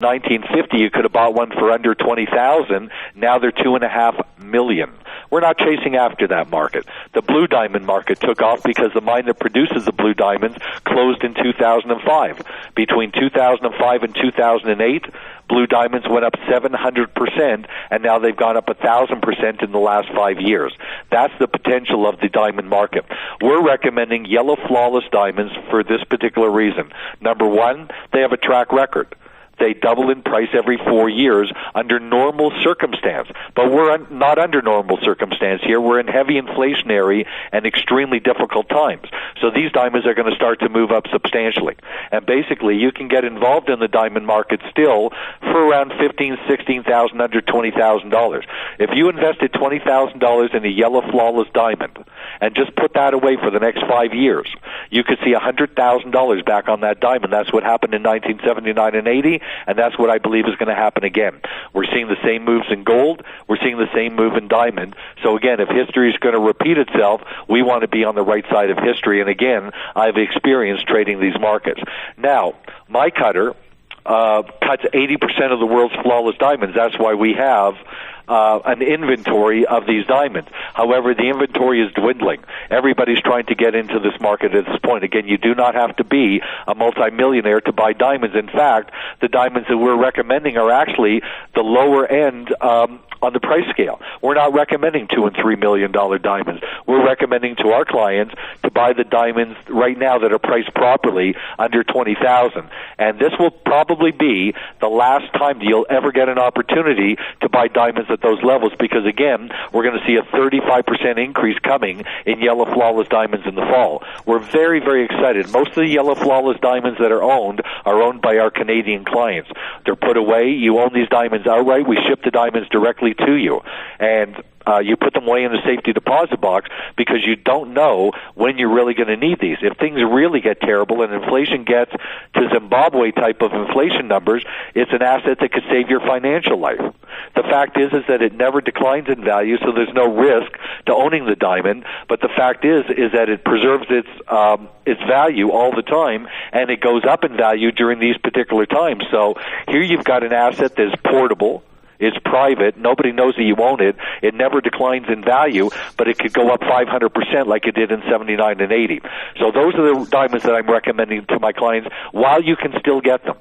1950, you could have bought one for under 20,000. Now they're 2.5 million. We're not chasing after that market. The blue diamond market took off because the mine that produces the blue diamonds closed in 2005. Between 2005 and 2008, blue diamonds went up 700%, and now they've gone up 1,000% in the last 5 years. That's the potential of the diamond market. We're recommending yellow flawless diamonds for this particular reason. Number one, they have a track record. They double in price every 4 years under normal circumstance. But we're not under normal circumstance here. We're in heavy inflationary and extremely difficult times. So these diamonds are going to start to move up substantially. And basically, you can get involved in the diamond market still for around $15,000, $16,000, under $20,000. If you invested $20,000 in a yellow flawless diamond and just put that away for the next 5 years, you could see $100,000 back on that diamond. That's what happened in 1979 and 80. And that's what I believe is going to happen again. We're seeing the same moves in gold. We're seeing the same move in diamond. So again, if history is going to repeat itself, we want to be on the right side of history. And again, I've experienced trading these markets. Now, my cutter cuts 80% of the world's flawless diamonds. That's why we have an inventory of these diamonds. However, the inventory is dwindling. Everybody's trying to get into this market at this point. Again, you do not have to be a multimillionaire to buy diamonds. In fact, the diamonds that we're recommending are actually the lower end on the price scale. We're not recommending $2 and $3 million diamonds. We're recommending to our clients to buy the diamonds right now that are priced properly under $20,000. And this will probably be the last time you'll ever get an opportunity to buy diamonds at those levels, because again, we're going to see a 35% increase coming in yellow flawless diamonds in the fall. We're very, very excited. Most of the yellow flawless diamonds that are owned by our Canadian clients. They're put away. You own these diamonds outright. We ship the diamonds directly to you, and you put them away in the safety deposit box because you don't know when you're really going to need these. If things really get terrible and inflation gets to Zimbabwe type of inflation numbers, it's an asset that could save your financial life. The fact is that it never declines in value, so there's no risk to owning the diamond. But the fact is that it preserves its value all the time, and it goes up in value during these particular times. So here you've got an asset that's portable. It's private. Nobody knows that you own it. It never declines in value, but it could go up 500% like it did in 79 and 80. So those are the diamonds that I'm recommending to my clients while you can still get them.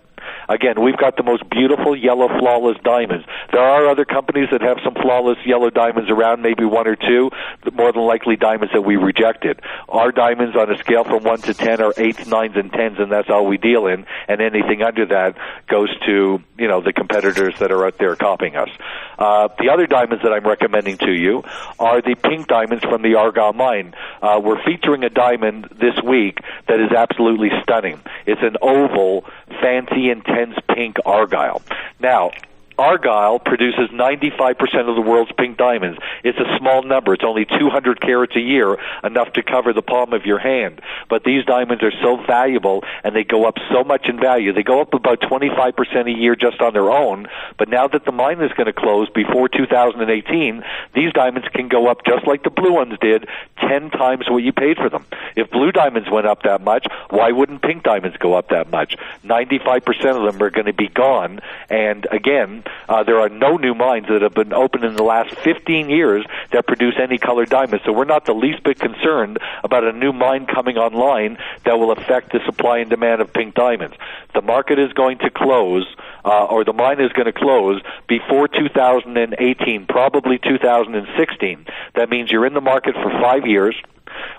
Again, we've got the most beautiful yellow flawless diamonds. There are other companies that have some flawless yellow diamonds around, maybe one or two, more than likely diamonds that we rejected. Our diamonds on a scale from 1 to 10 are 8s, 9s, and 10s, and that's all we deal in, and anything under that goes to, the competitors that are out there copying us. The other diamonds that I'm recommending to you are the pink diamonds from the Argyle mine. We're featuring a diamond this week that is absolutely stunning. It's an oval, fancy, intense pink Argyle. Now, Argyle produces 95% of the world's pink diamonds. It's a small number. It's only 200 carats a year, enough to cover the palm of your hand. But these diamonds are so valuable, and they go up so much in value. They go up about 25% a year just on their own. But now that the mine is going to close before 2018, these diamonds can go up just like the blue ones did, 10 times what you paid for them. If blue diamonds went up that much, why wouldn't pink diamonds go up that much? 95% of them are going to be gone. And again, there are no new mines that have been opened in the last 15 years that produce any colored diamonds. So we're not the least bit concerned about a new mine coming online that will affect the supply and demand of pink diamonds. The market is going to close, or the mine is going to close before 2018, probably 2016. That means you're in the market for 5 years.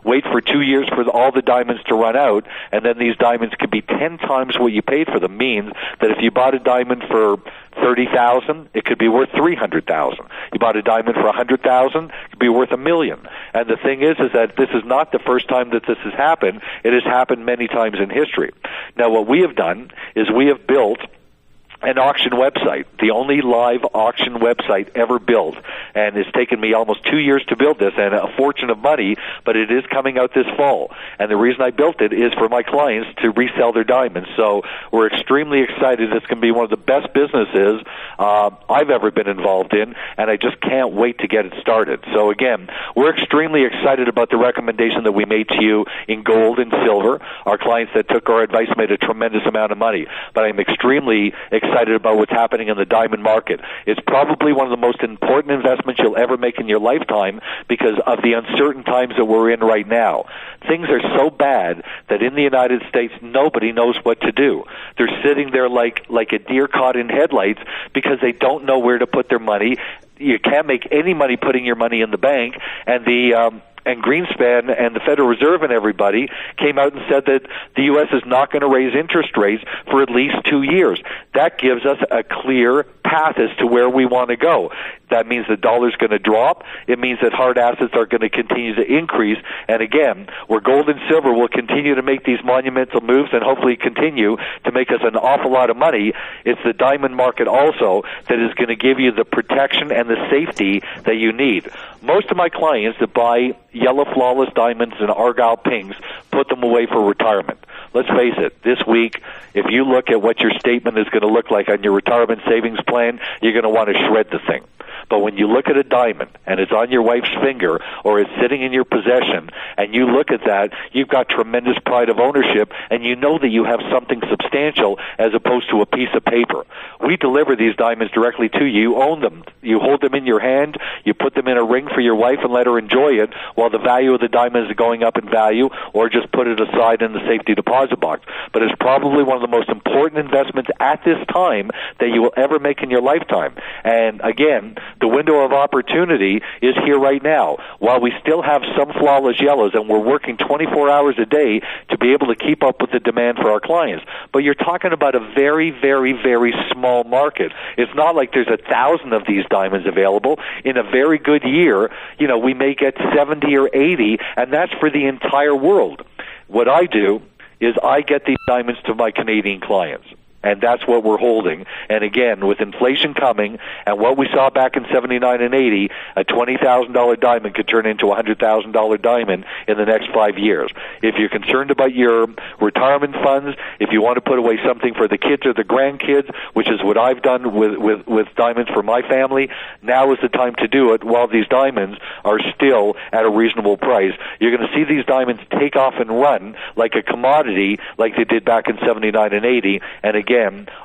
Wait for 2 years for all the diamonds to run out, and then these diamonds could be 10 times what you paid for them. Means that if you bought a diamond for $30,000, it could be worth $300,000. You bought a diamond for $100,000, it could be worth $1 million. And the thing is that this is not the first time that this has happened. It has happened many times in history. Now, what we have done is we have built an auction website, the only live auction website ever built, and it's taken me almost 2 years to build this and a fortune of money, but it is coming out this fall. And the reason I built it is for my clients to resell their diamonds. So we're extremely excited. It's going to be one of the best businesses I've ever been involved in, and I just can't wait to get it started. So again, we're extremely excited about the recommendation that we made to you in gold and silver. Our clients that took our advice made a tremendous amount of money, but I'm extremely excited excited about what's happening in the diamond market. It's probably one of the most important investments you'll ever make in your lifetime because of the uncertain times that we're in right now. Things are so bad that in the United States, nobody knows what to do. They're sitting there like a deer caught in headlights because they don't know where to put their money. You can't make any money putting your money in the bank, and and Greenspan and the Federal Reserve and everybody came out and said that the U.S. is not going to raise interest rates for at least 2 years. That gives us a clear path as to where we want to go. That means the dollar's going to drop. It means that hard assets are going to continue to increase. And again, where gold and silver will continue to make these monumental moves and hopefully continue to make us an awful lot of money, it's the diamond market also that is going to give you the protection and the safety that you need. Most of my clients that buy yellow flawless diamonds and argyle pinks put them away for retirement. Let's face it, this week, if you look at what your statement is going to look like on your retirement savings plan, you're going to want to shred the thing. But when you look at a diamond and it's on your wife's finger or it's sitting in your possession and you look at that, you've got tremendous pride of ownership and you know that you have something substantial as opposed to a piece of paper. We deliver these diamonds directly to you. You own them. You hold them in your hand. You put them in a ring for your wife and let her enjoy it while the value of the diamond is going up in value, or just put it aside in the safety deposit box. But it's probably one of the most important investments at this time that you will ever make in your lifetime. And again, the window of opportunity is here right now. While we still have some flawless yellows and we're working 24 hours a day to be able to keep up with the demand for our clients, but you're talking about a very, very, very small market. It's not like there's 1,000 of these diamonds available. In a very good year, we may get 70 or 80, and that's for the entire world. What I do is I get these diamonds to my Canadian clients. And that's what we're holding. And again, with inflation coming and what we saw back in 79 and 80, a $20,000 diamond could turn into a $100,000 diamond in the next 5 years. If you're concerned about your retirement funds, if you want to put away something for the kids or the grandkids, which is what I've done with diamonds for my family, now is the time to do it while these diamonds are still at a reasonable price. You're going to see these diamonds take off and run like a commodity like they did back in 79 and 80. And again,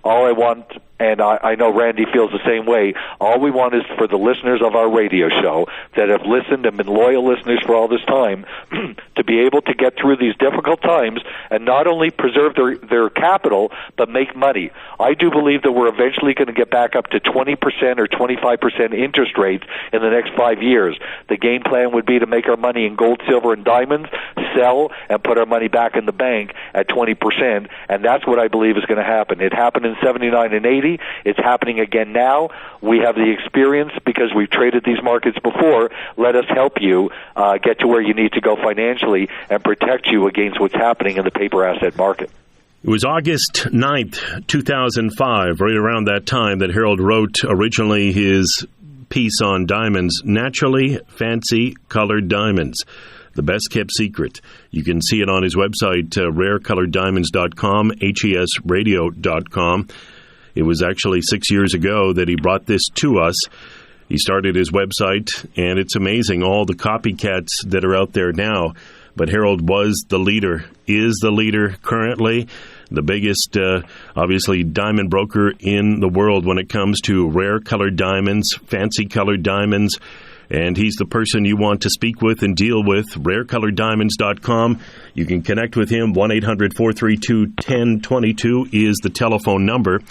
all I want, and I know Randy feels the same way, all we want is for the listeners of our radio show that have listened and been loyal listeners for all this time to be able to get through these difficult times and not only preserve their capital, but make money. I do believe that we're eventually going to get back up to 20% or 25% interest rates in the next 5 years. The game plan would be to make our money in gold, silver, and diamonds, sell, and put our money back in the bank at 20%, and that's what I believe is going to happen. It happened in 79 and 80. It's happening again now. We have the experience because we've traded these markets before. Let us help you get to where you need to go financially and protect you against what's happening in the paper asset market. It was August 9th, 2005, right around that time that Harold wrote originally his piece on diamonds, Naturally Fancy Colored Diamonds, the best kept secret. You can see it on his website, rarecoloreddiamonds.com, HESradio.com. It was actually 6 years ago that he brought this to us. He started his website, and it's amazing, all the copycats that are out there now. But Harold was the leader, is the leader currently, the biggest, obviously, diamond broker in the world when it comes to rare colored diamonds, fancy colored diamonds. And he's the person you want to speak with and deal with. RareColoredDiamonds.com. You can connect with him. 1-800-432-1022 is the telephone number.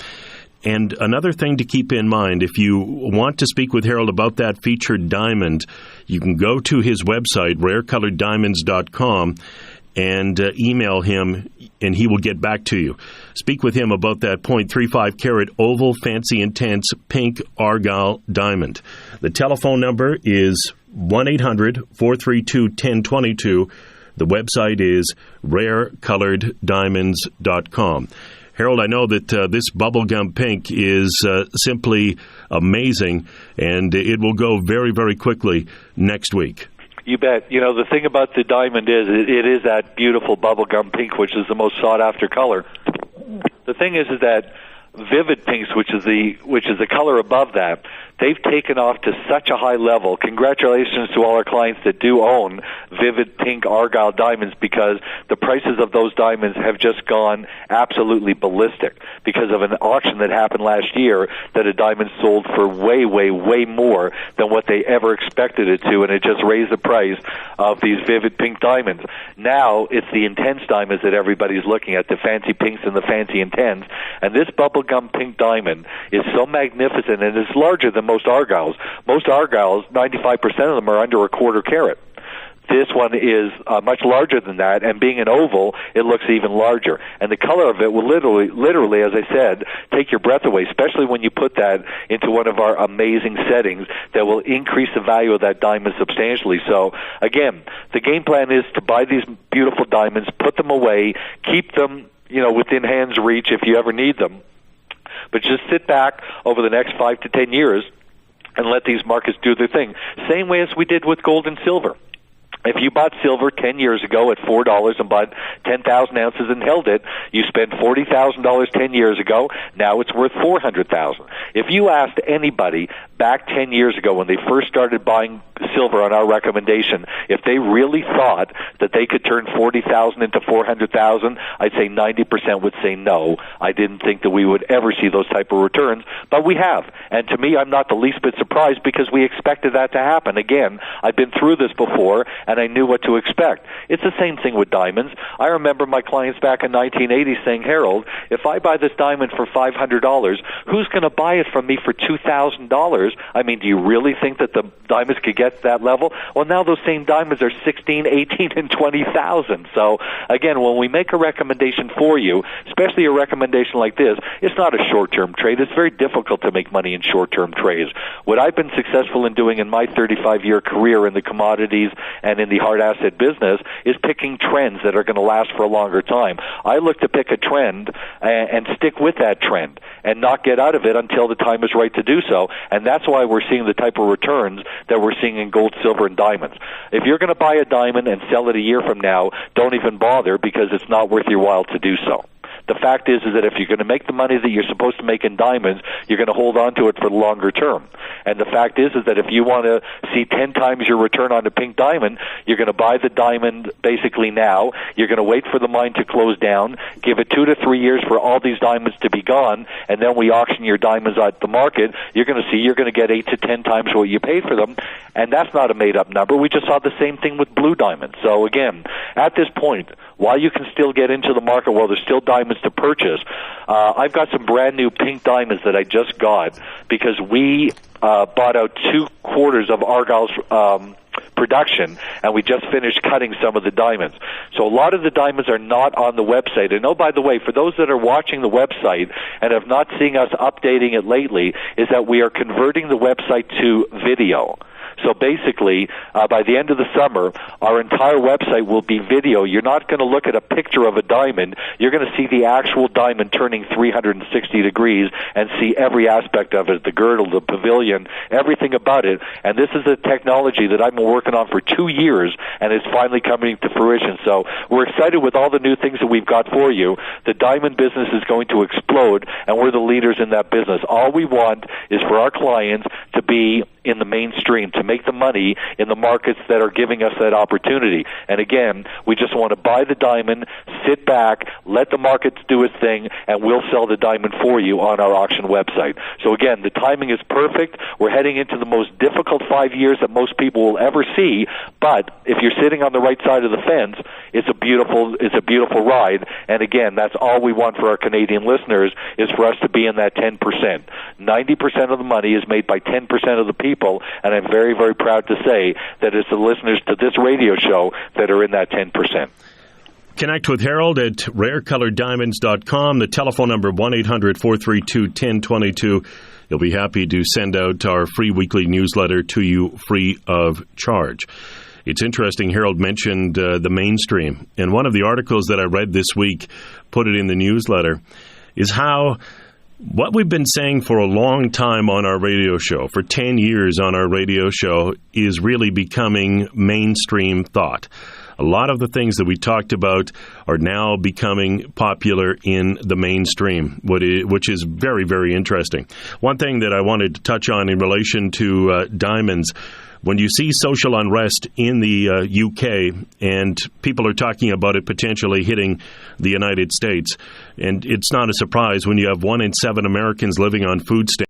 And another thing to keep in mind, if you want to speak with Harold about that featured diamond, you can go to his website, RareColoredDiamonds.com, and email him, and he will get back to you. Speak with him about that .35 carat oval fancy intense pink argyle diamond. The telephone number is 1-800-432-1022. The website is rarecoloreddiamonds.com. Harold, I know that this bubblegum pink is simply amazing, and it will go very, very quickly next week. You bet. The thing about the diamond is it is that beautiful bubblegum pink, which is the most sought-after color. The thing is that vivid pinks, which is the color above that, they've taken off to such a high level. Congratulations to all our clients that do own vivid pink Argyle diamonds, because the prices of those diamonds have just gone absolutely ballistic because of an auction that happened last year that a diamond sold for way, way, way more than what they ever expected it to, and it just raised the price of these vivid pink diamonds. Now it's the intense diamonds that everybody's looking at, the fancy pinks and the fancy intense, and this bubblegum pink diamond is so magnificent, and it's larger than most Argyles. Most Argyles, 95% of them are under a quarter carat. This one is much larger than that, and being an oval, it looks even larger. And the color of it will literally, as I said, take your breath away, especially when you put that into one of our amazing settings that will increase the value of that diamond substantially. So, again, the game plan is to buy these beautiful diamonds, put them away, keep them, within hand's reach if you ever need them. But just sit back over the next 5 to 10 years and let these markets do their thing. Same way as we did with gold and silver. If you bought silver 10 years ago at $4 and bought 10,000 ounces and held it, you spent $40,000 10 years ago. Now it's worth $400,000. If you asked anybody back 10 years ago when they first started buying silver on our recommendation, if they really thought that they could turn $40,000 into $400,000, I'd say 90% would say no. I didn't think that we would ever see those type of returns, but we have. And to me, I'm not the least bit surprised because we expected that to happen. Again, I've been through this before, and I knew what to expect. It's the same thing with diamonds. I remember my clients back in 1980 saying, Harold, if I buy this diamond for $500, who's going to buy it from me for $2,000? I mean, do you really think that the diamonds could get to that level? Well, now those same diamonds are 16, 18, and 20,000. So, again, when we make a recommendation for you, especially a recommendation like this, it's not a short-term trade. It's very difficult to make money in short-term trades. What I've been successful in doing in my 35-year career in the commodities and in the hard asset business is picking trends that are going to last for a longer time. I look to pick a trend and stick with that trend and not get out of it until the time is right to do so. And that's why we're seeing the type of returns that we're seeing in gold, silver, and diamonds. If you're going to buy a diamond and sell it a year from now, don't even bother because it's not worth your while to do so. The fact is that if you're going to make the money that you're supposed to make in diamonds, you're going to hold on to it for the longer term. And the fact is that if you want to see 10 times your return on a pink diamond, you're going to buy the diamond basically now. You're going to wait for the mine to close down, give it 2 to 3 years for all these diamonds to be gone, and then we auction your diamonds at the market. You're going to see you're going to get 8 to 10 times what you paid for them. And that's not a made-up number. We just saw the same thing with blue diamonds. So again, at this point, while you can still get into the market, while there's still diamonds to purchase, I've got some brand new pink diamonds that I just got because we bought out 2 quarters of Argyle's production, and we just finished cutting some of the diamonds. So a lot of the diamonds are not on the website. And oh, by the way, for those that are watching the website and have not seen us updating it lately, is that we are converting the website to video. So basically, by the end of the summer, our entire website will be video. You're not going to look at a picture of a diamond. You're going to see the actual diamond turning 360 degrees and see every aspect of it, the girdle, the pavilion, everything about it. And this is a technology that I've been working on for 2 years, and it's finally coming to fruition. So we're excited with all the new things that we've got for you. The diamond business is going to explode, and we're the leaders in that business. All we want is for our clients to be in the mainstream, to make the money in the markets that are giving us that opportunity. And again, we just want to buy the diamond, sit back, let the markets do its thing, and we'll sell the diamond for you on our auction website. So again, the timing is perfect. We're heading into the most difficult 5 years that most people will ever see, but if you're sitting on the right side of the fence, it's a beautiful ride. And again, that's all we want for our Canadian listeners, is for us to be in that 10%. 90% of the money is made by 10% of the people, and I'm very, very proud to say that it's the listeners to this radio show that are in that 10%. Connect with Harold at rarecoloreddiamonds.com. The telephone number 1-800-432-1022. He'll be happy to send out our free weekly newsletter to you free of charge. It's interesting, Harold mentioned the mainstream. And one of the articles that I read this week, put it in the newsletter, is how what we've been saying for a long time on our radio show, for 10 years on our radio show, is really becoming mainstream thought. A lot of the things that we talked about are now becoming popular in the mainstream, which is very, very interesting. One thing that I wanted to touch on in relation to diamonds, when you see social unrest in the UK and people are talking about it potentially hitting the United States, and it's not a surprise when you have 1 in 7 Americans living on food stamps.